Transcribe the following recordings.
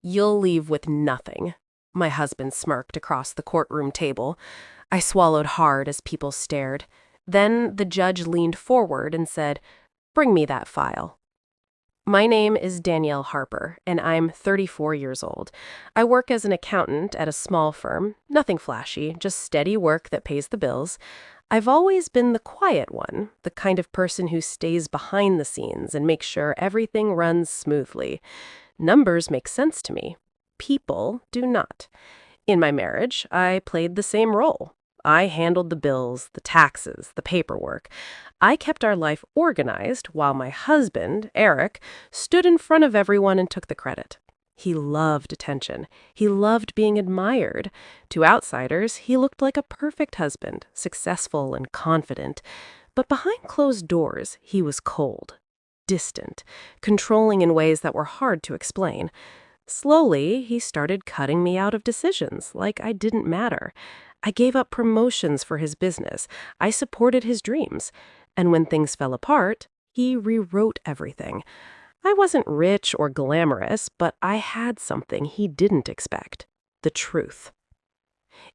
You'll leave with nothing. My husband smirked across the courtroom table. I swallowed hard as people stared. Then the judge leaned forward and said, "Bring me that file." My name is Danielle Harper, and I'm 34 years old. I work as an accountant at a small firm. Nothing flashy, just steady work that pays the bills. I've always been the quiet one, the kind of person who stays behind the scenes and makes sure everything runs smoothly. Numbers make sense to me. People do not. In my marriage, I played the same role. I handled the bills, the taxes, the paperwork. I kept our life organized while my husband, Eric, stood in front of everyone and took the credit. He loved attention. He loved being admired. To outsiders, he looked like a perfect husband, successful and confident. But behind closed doors, he was cold, distant, controlling in ways that were hard to explain. Slowly, he started cutting me out of decisions, like I didn't matter. I gave up promotions for his business. I supported his dreams. And when things fell apart, he rewrote everything. I wasn't rich or glamorous, but I had something he didn't expect: the truth.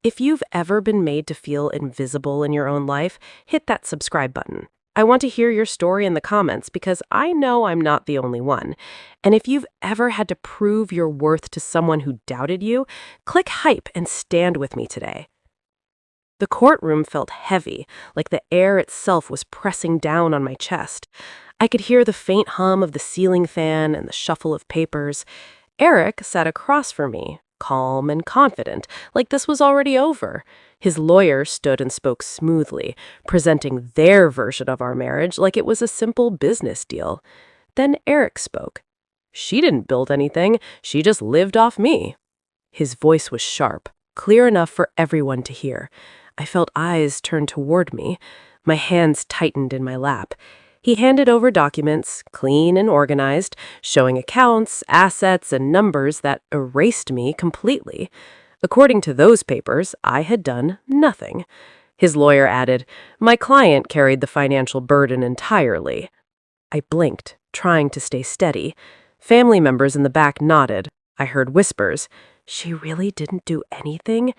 If you've ever been made to feel invisible in your own life, hit that subscribe button. I want to hear your story in the comments because I know I'm not the only one. And if you've ever had to prove your worth to someone who doubted you, click hype and stand with me today. The courtroom felt heavy, like the air itself was pressing down on my chest. I could hear the faint hum of the ceiling fan and the shuffle of papers. Eric sat across from me, calm and confident, like this was already over. His lawyer stood and spoke smoothly, presenting their version of our marriage like it was a simple business deal. Then Eric spoke. "She didn't build anything, she just lived off me." His voice was sharp, clear enough for everyone to hear. I felt eyes turn toward me. My hands tightened in my lap. He handed over documents, clean and organized, showing accounts, assets, and numbers that erased me completely. According to those papers, I had done nothing. His lawyer added, "My client carried the financial burden entirely." I blinked, trying to stay steady. Family members in the back nodded. I heard whispers. "She really didn't do anything?"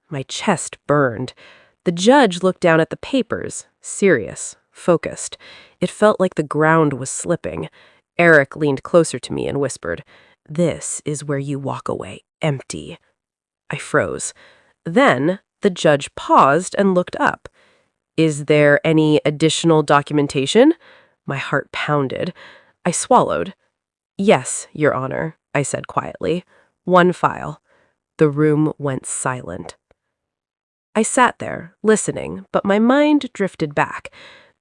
My chest burned. The judge looked down at the papers, serious, focused. It felt like the ground was slipping. Eric leaned closer to me and whispered, "This is where you walk away empty." I froze. Then the judge paused and looked up. "Is there any additional documentation?" My heart pounded. I swallowed. "Yes, Your Honor," I said quietly. "One file." The room went silent. I sat there, listening, but my mind drifted back.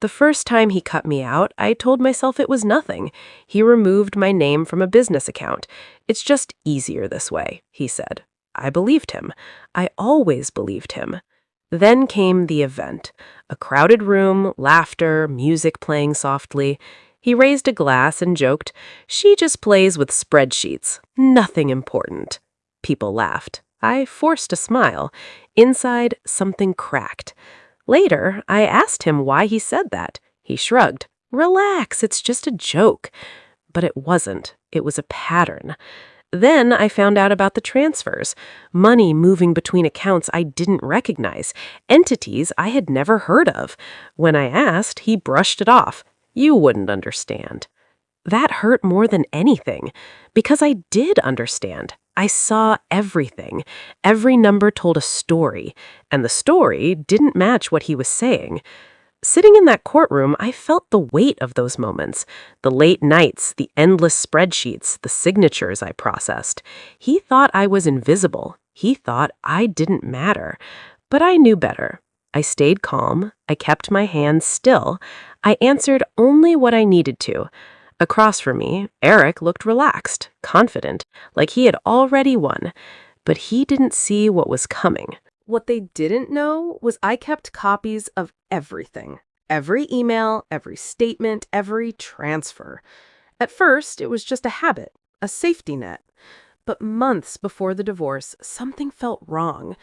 The first time he cut me out, I told myself it was nothing. He removed my name from a business account. "It's just easier this way," he said. I believed him. I always believed him. Then came the event. A crowded room, laughter, music playing softly. He raised a glass and joked, "She just plays with spreadsheets. Nothing important." People laughed. I forced a smile. Inside, something cracked. Later, I asked him why he said that. He shrugged. "Relax, it's just a joke." But it wasn't. It was a pattern. Then I found out about the transfers. Money moving between accounts I didn't recognize. Entities I had never heard of. When I asked, he brushed it off. "You wouldn't understand." That hurt more than anything, because I did understand. I saw everything. Every number told a story, and the story didn't match what he was saying. Sitting in that courtroom, I felt the weight of those moments. The late nights, the endless spreadsheets, the signatures I processed. He thought I was invisible. He thought I didn't matter. But I knew better. I stayed calm. I kept my hands still. I answered only what I needed to. Across from me, Eric looked relaxed, confident, like he had already won. But he didn't see what was coming. What they didn't know was I kept copies of everything. Every email, every statement, every transfer. At first, it was just a habit, a safety net. But months before the divorce, something felt wrong.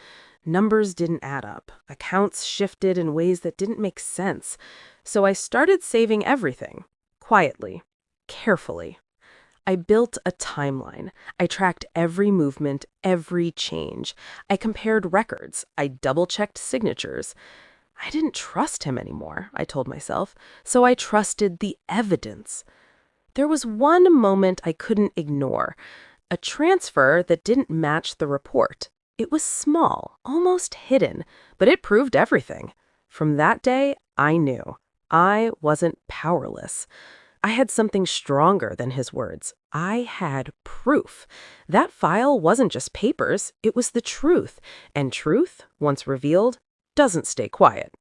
Numbers didn't add up. Accounts shifted in ways that didn't make sense. So I started saving everything, quietly, carefully. I built a timeline. I tracked every movement, every change. I compared records. I double-checked signatures. I didn't trust him anymore, I told myself, so I trusted the evidence. There was one moment I couldn't ignore, a transfer that didn't match the report. It was small, almost hidden, but it proved everything. From that day, I knew. I wasn't powerless. I had something stronger than his words. I had proof. That file wasn't just papers, it was the truth. And truth, once revealed, doesn't stay quiet.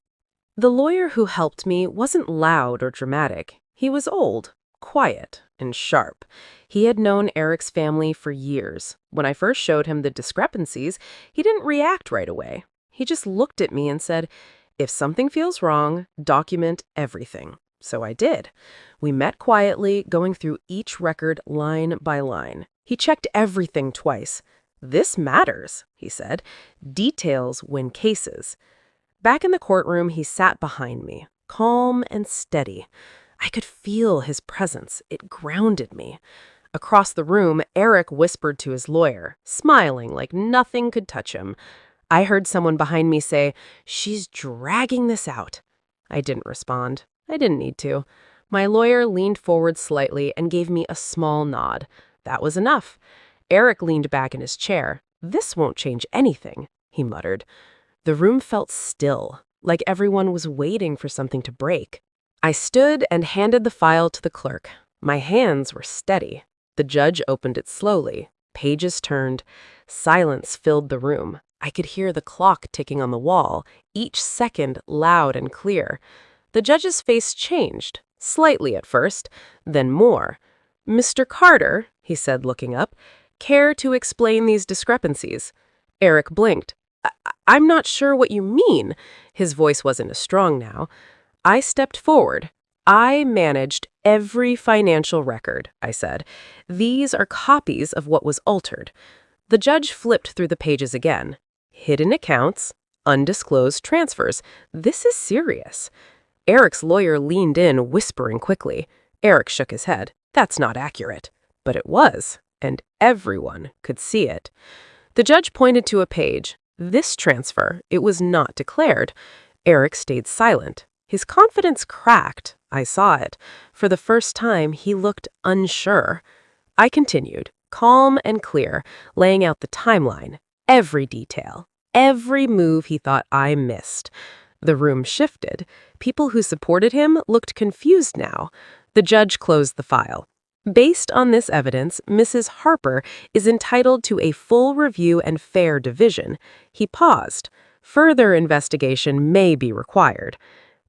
The lawyer who helped me wasn't loud or dramatic. He was old, quiet, and sharp. He had known Eric's family for years. When I first showed him the discrepancies, he didn't react right away. He just looked at me and said, "If something feels wrong, document everything." So I did. We met quietly, going through each record line by line. He checked everything twice. "This matters," he said. "Details win cases." Back in the courtroom, he sat behind me, calm and steady. I could feel his presence. It grounded me. Across the room, Eric whispered to his lawyer, smiling like nothing could touch him. I heard someone behind me say, "She's dragging this out." I didn't respond. I didn't need to. My lawyer leaned forward slightly and gave me a small nod. That was enough. Eric leaned back in his chair. "This won't change anything," he muttered. The room felt still, like everyone was waiting for something to break. I stood and handed the file to the clerk. My hands were steady. The judge opened it slowly. Pages turned. Silence filled the room. I could hear the clock ticking on the wall, each second loud and clear. The judge's face changed, slightly at first, then more. "Mr. Carter," he said, looking up, "care to explain these discrepancies?" Eric blinked. "I'm not sure what you mean." His voice wasn't as strong now. I stepped forward. "I managed every financial record," I said. "These are copies of what was altered." The judge flipped through the pages again. Hidden accounts, undisclosed transfers. This is serious. Eric's lawyer leaned in, whispering quickly. Eric shook his head. "That's not accurate." But it was, and everyone could see it. The judge pointed to a page. "This transfer, it was not declared." Eric stayed silent. His confidence cracked. I saw it. For the first time, he looked unsure. I continued, calm and clear, laying out the timeline, every detail, every move he thought I missed. The room shifted. People who supported him looked confused now. The judge closed the file. "Based on this evidence, Mrs. Harper is entitled to a full review and fair division." He paused. "Further investigation may be required."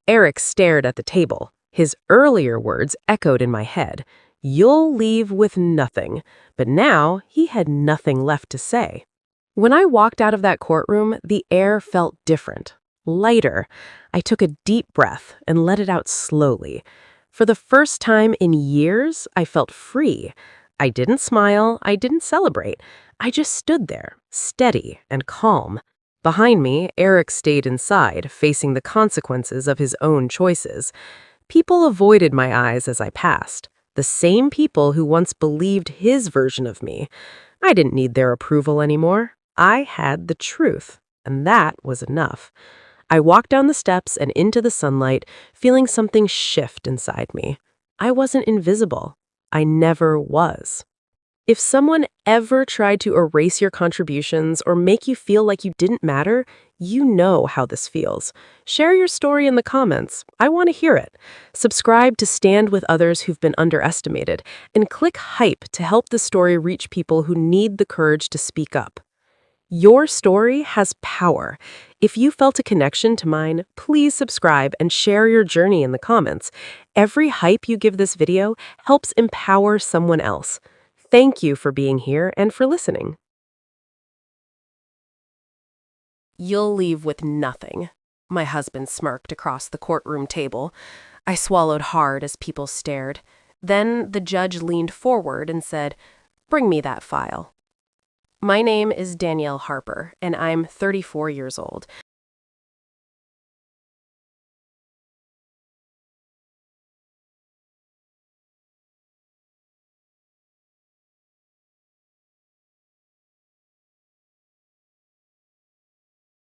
Eric stared at the table. His earlier words echoed in my head. "You'll leave with nothing." But now he had nothing left to say. When I walked out of that courtroom, the air felt different, lighter. I took a deep breath and let it out slowly. For the first time in years, I felt free. I didn't smile, I didn't celebrate. I just stood there, steady and calm. Behind me, Eric stayed inside, facing the consequences of his own choices. People avoided my eyes as I passed. The same people who once believed his version of me. I didn't need their approval anymore. I had the truth, and that was enough. I walked down the steps and into the sunlight, feeling something shift inside me. I wasn't invisible. I never was. If someone ever tried to erase your contributions or make you feel like you didn't matter, you know how this feels. Share your story in the comments. I want to hear it. Subscribe to stand with others who've been underestimated, and click hype to help the story reach people who need the courage to speak up. Your story has power. If you felt a connection to mine, please subscribe and share your journey in the comments. Every hype you give this video helps empower someone else. Thank you for being here and for listening. "You'll leave with nothing." My husband smirked across the courtroom table. I swallowed hard as people stared. Then the judge leaned forward and said, "Bring me that file." My name is Danielle Harper, and I'm 34 years old.